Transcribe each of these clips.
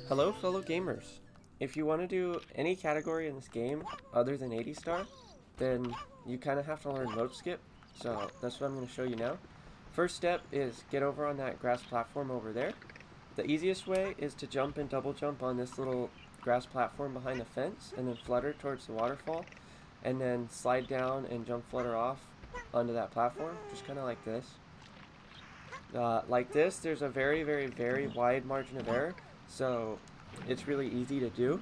Hello, fellow gamers. If you want to do any category in this game other than 80 star, then you kind of have to learn Moat Skip. So that's what I'm going to show you now. First step is get over on that grass platform over there. The easiest way is to jump and double jump on this little grass platform behind the fence and then flutter towards the waterfall and then slide down and jump flutter off onto that platform, just kind of like this. Like this, there's a very, very, very wide margin of error, so it's really easy to do.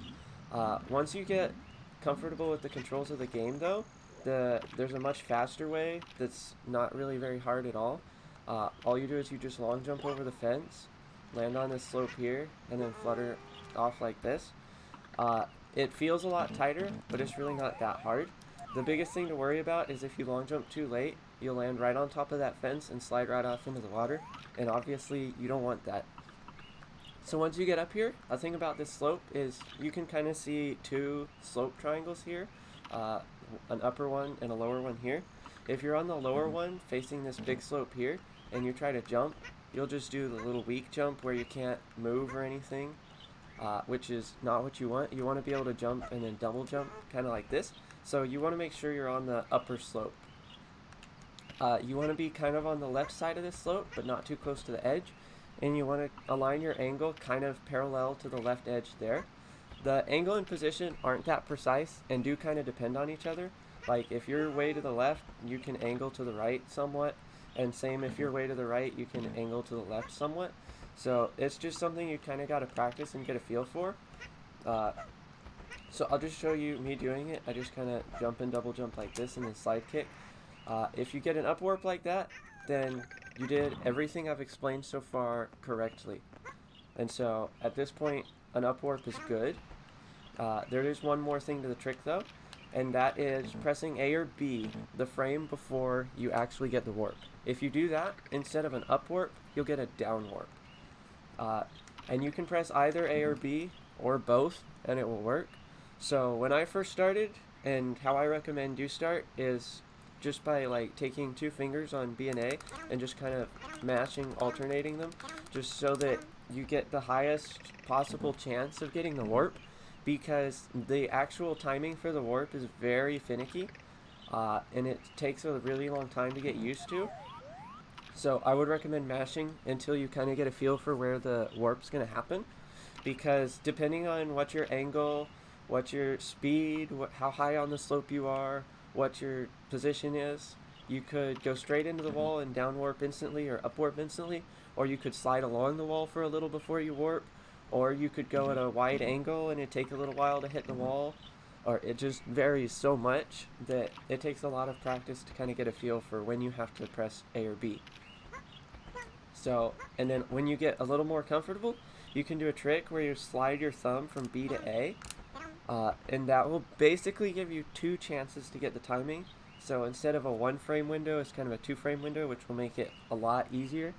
Once you get comfortable with the controls of the game, though, there's a much faster way that's not really very hard at all. All you do is you just long jump over the fence, land on this slope here, and then flutter off like this. It feels a lot tighter, but it's really not that hard. The biggest thing to worry about is if you long jump too late, you'll land right on top of that fence and slide right off into the water, and obviously you don't want that. So once you get up here, a thing about this slope is you can kind of see two slope triangles here, an upper one and a lower one here. If you're on the lower one facing this big slope here and you try to jump, you'll just do the little weak jump where you can't move or anything, which is not what you want. You want to be able to jump and then double jump, kind of like this. So you want to make sure you're on the upper slope. You want to be kind of on the left side of this slope, but not too close to the edge. And you want to align your angle kind of parallel to the left edge there. The angle and position aren't that precise and do kind of depend on each other. Like if you're way to the left, you can angle to the right somewhat. And same if you're way to the right, you can angle to the left somewhat. So it's just something you kind of got to practice and get a feel for. So I'll just show you me doing it. I just kind of jump and double jump like this and then slide kick. If you get an upwarp like that, then you did everything I've explained so far correctly. And so at this point, an upwarp is good. There is one more thing to the trick though, and that is pressing A or B the frame before you actually get the warp. If you do that, instead of an upwarp, you'll get a downwarp. And you can press either A or B or both and it will work. So when I first started, and how I recommend you start is just by like taking two fingers on B and A and just kind of mashing, alternating them, just so that you get the highest possible chance of getting the warp, because the actual timing for the warp is very finicky, and it takes a really long time to get used to. So I would recommend mashing until you kind of get a feel for where the warp's going to happen, because depending on what your angle, what your speed, how high on the slope you are, what your position is, you could go straight into the wall and down warp instantly or up warp instantly, or you could slide along the wall for a little before you warp, or you could go at a wide angle and it take a little while to hit the wall, or it just varies so much that it takes a lot of practice to kind of get a feel for when you have to press A or B. So, and then when you get a little more comfortable, you can do a trick where you slide your thumb from B to A, and that will basically give you two chances to get the timing. So instead of a one frame window, it's kind of a two frame window, which will make it a lot easier.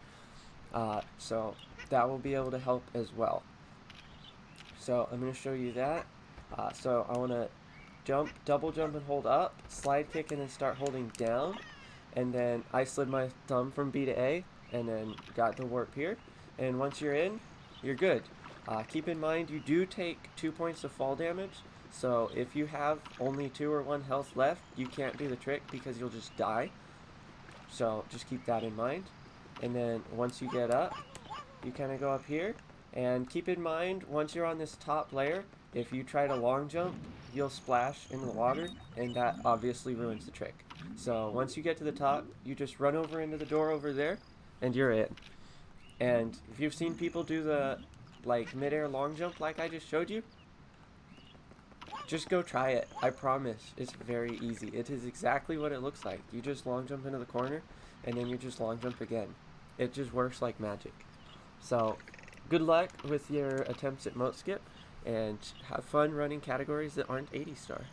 So that will be able to help as well. So I'm going to show you that. So I want to jump, double jump and hold up, slide kick and then start holding down. And then I slid my thumb from B to A and then got the warp here. And once you're in, you're good. Keep in mind you do take 2 points of fall damage, so if you have only 2 or 1 health left, you can't do the trick because you'll just die. So just keep that in mind. And then once you get up, you kind of go up here, and keep in mind once you're on this top layer, if you try to long jump, you'll splash into the water, and that obviously ruins the trick. So once you get to the top, you just run over into the door over there, and you're in. And if you've seen people do the like mid-air long jump like I just showed you, just go try it. I promise, it's very easy. It is exactly what it looks like. You just long jump into the corner and then you just long jump again. It just works like magic. So good luck with your attempts at Moat Skip, and have fun running categories that aren't 80 star.